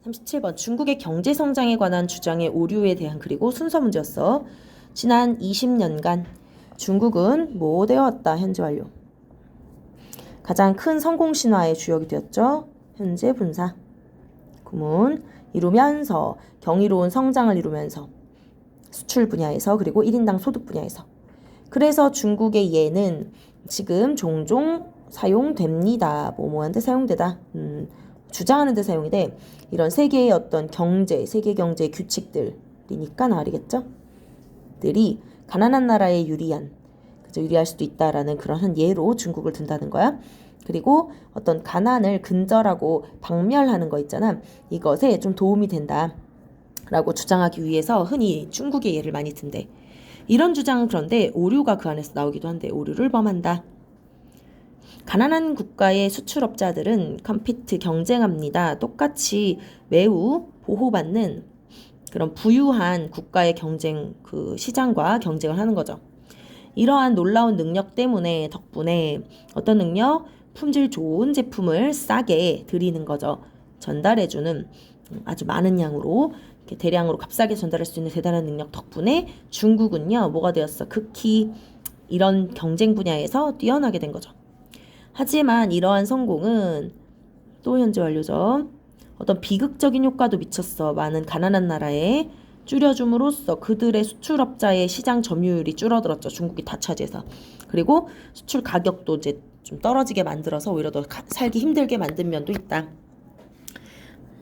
37번 중국의 경제 성장에 관한 주장의 오류에 대한 그리고 순서 문제였어. 지난 20년간 중국은 뭐 되었다. 현재 완료. 가장 큰 성공 신화의 주역이 되었죠. 현재 분사. 구문 이루면서 경이로운 성장을 이루면서 수출 분야에서 그리고 1인당 소득 분야에서. 그래서 중국의 예는 지금 종종 사용됩니다. 뭐뭐한테 사용되다. 주장하는 데 사용이 돼. 이런 세계의 어떤 경제, 세계 경제 규칙들이니까 나으리겠죠? 들이 가난한 나라에 유리한, 그죠? 유리할 수도 있다라는 그런 한 예로 중국을 든다는 거야. 그리고 어떤 가난을 근절하고 박멸하는 거 있잖아. 이것에 좀 도움이 된다. 라고 주장하기 위해서 흔히 중국의 예를 많이 든대. 이런 주장은 그런데 오류가 그 안에서 나오기도 한데 오류를 범한다. 가난한 국가의 수출업자들은 컴피트 경쟁합니다. 똑같이 매우 보호받는 그런 부유한 국가의 경쟁 그 시장과 경쟁을 하는 거죠. 이러한 놀라운 능력 때문에 덕분에 어떤 능력? 품질 좋은 제품을 싸게 드리는 거죠. 전달해주는 아주 많은 양으로 이렇게 대량으로 값싸게 전달할 수 있는 대단한 능력 덕분에 중국은요 뭐가 되었어? 극히 이런 경쟁 분야에서 뛰어나게 된 거죠. 하지만 이러한 성공은 또 현재 완료죠. 어떤 비극적인 효과도 미쳤어. 많은 가난한 나라에 줄여줌으로써 그들의 수출업자의 시장 점유율이 줄어들었죠. 중국이 다 차지해서. 그리고 수출 가격도 이제 좀 떨어지게 만들어서 오히려 더 살기 힘들게 만든 면도 있다.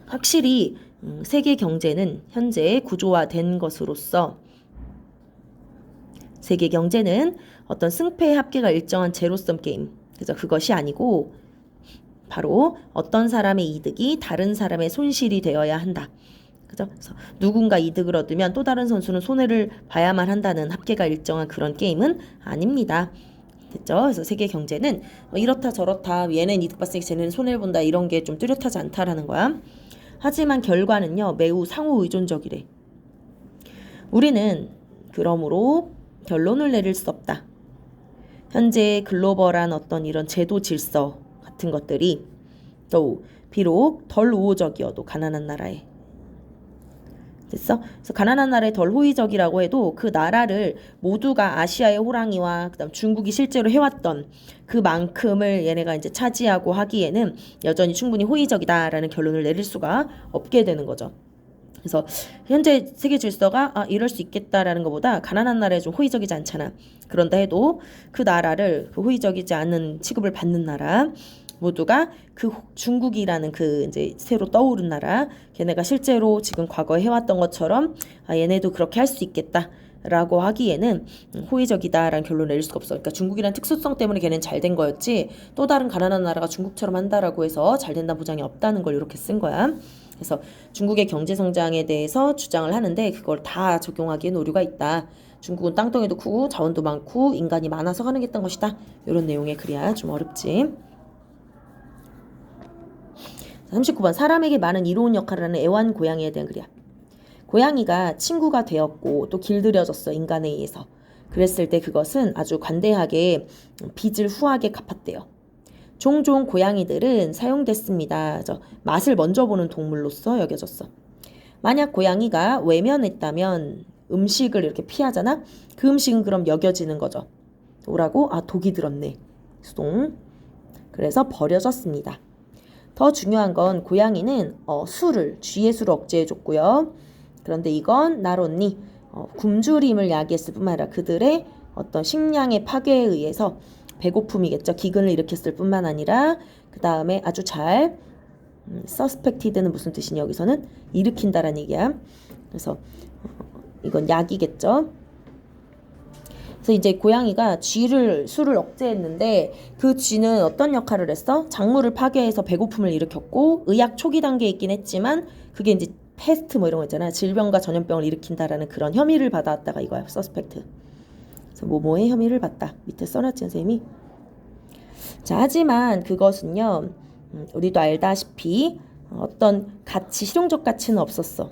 확실히 세계 경제는 현재 구조화된 것으로서 세계 경제는 어떤 승패의 합계가 일정한 제로섬 게임. 그래서 그것이 아니고 바로 어떤 사람의 이득이 다른 사람의 손실이 되어야 한다. 그죠? 그래서 누군가 이득을 얻으면 또 다른 선수는 손해를 봐야만 한다는 합계가 일정한 그런 게임은 아닙니다. 됐죠? 그래서 세계 경제는 이렇다 저렇다 얘는 이득 봤으니 쟤는 손해를 본다 이런 게 좀 뚜렷하지 않다라는 거야. 하지만 결과는요 매우 상호 의존적이래. 우리는 그러므로 결론을 내릴 수 없다. 현재 글로벌한 어떤 이런 제도 질서 같은 것들이 또 비록 덜 우호적이어도 가난한 나라에 됐어? 그래서 가난한 나라에 덜 호의적이라고 해도 그 나라를 모두가 아시아의 호랑이와 그다음 중국이 실제로 해왔던 그만큼을 얘네가 이제 차지하고 하기에는 여전히 충분히 호의적이다라는 결론을 내릴 수가 없게 되는 거죠. 그래서 현재 세계 질서가 이럴 수 있겠다라는 것보다 가난한 나라에 좀 호의적이지 않잖아. 그런다 해도 그 나라를 그 호의적이지 않은 취급을 받는 나라 모두가 그 중국이라는 그 이제 새로 떠오른 나라 걔네가 실제로 지금 과거에 해왔던 것처럼 얘네도 그렇게 할 수 있겠다라고 하기에는 호의적이다라는 결론을 내릴 수가 없어. 그러니까 중국이라는 특수성 때문에 걔네는 잘 된 거였지 또 다른 가난한 나라가 중국처럼 한다라고 해서 잘 된다는 보장이 없다는 걸 이렇게 쓴 거야. 그래서 중국의 경제 성장에 대해서 주장을 하는데 그걸 다 적용하기엔 오류가 있다. 중국은 땅덩이도 크고 자원도 많고 인간이 많아서 가능했던 것이다. 이런 내용의 글이야. 좀 어렵지. 39번 사람에게 많은 이로운 역할을 하는 애완 고양이에 대한 글이야. 고양이가 친구가 되었고 또 길들여졌어. 인간에 의해서. 그랬을 때 그것은 아주 관대하게 빚을 후하게 갚았대요. 종종 고양이들은 사용됐습니다. 맛을 먼저 보는 동물로서 여겨졌어. 만약 고양이가 외면했다면 음식을 이렇게 피하잖아? 그 음식은 그럼 여겨지는 거죠. 뭐라고? 독이 들었네. 수동. 그래서 버려졌습니다. 더 중요한 건 고양이는 쥐의 수를 억제해줬고요. 그런데 이건 not only 굶주림을 야기했을 뿐만 아니라 그들의 어떤 식량의 파괴에 의해서 배고픔이겠죠. 기근을 일으켰을 뿐만 아니라 그 다음에 아주 잘 suspected는 무슨 뜻이냐 여기서는 일으킨다라는 얘기야. 그래서 이건 약이겠죠. 그래서 이제 고양이가 수를 억제했는데 그 쥐는 어떤 역할을 했어? 작물을 파괴해서 배고픔을 일으켰고 의학 초기 단계에 있긴 했지만 그게 이제 패스트 뭐 이런 거 있잖아. 질병과 전염병을 일으킨다라는 그런 혐의를 받아왔다가 이거야. 서스펙트. 그래서 뭐뭐의 혐의를 받다. 밑에 써놨지 선생님이. 자 하지만 그것은요. 우리도 알다시피 어떤 가치 실용적 가치는 없었어.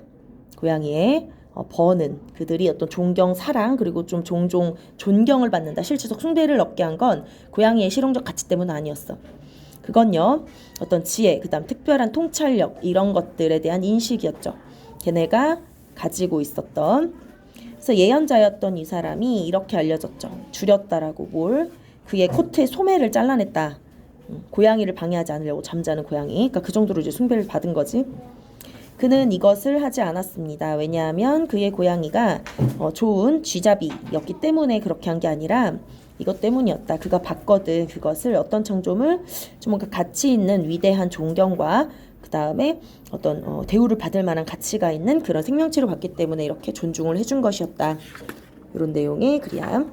고양이의 버는 그들이 어떤 존경, 사랑 그리고 좀 종종 존경을 받는다. 실질적 숭배를 얻게 한 건 고양이의 실용적 가치 때문은 아니었어. 그건요, 어떤 지혜, 그 다음 특별한 통찰력, 이런 것들에 대한 인식이었죠. 걔네가 가지고 있었던. 그래서 예언자였던 이 사람이 이렇게 알려졌죠. 줄였다라고 뭘? 그의 코트의 소매를 잘라냈다. 고양이를 방해하지 않으려고, 잠자는 고양이. 그러니까 그 정도로 이제 숭배를 받은 거지. 그는 이것을 하지 않았습니다. 왜냐하면 그의 고양이가 좋은 쥐잡이였기 때문에 그렇게 한 게 아니라 이것 때문이었다. 그가 봤거든. 그것을 어떤 창조물, 좀 뭔가 가치 있는 위대한 존경과 그 다음에 어떤 대우를 받을 만한 가치가 있는 그런 생명체로 봤기 때문에 이렇게 존중을 해준 것이었다. 이런 내용의 글이야.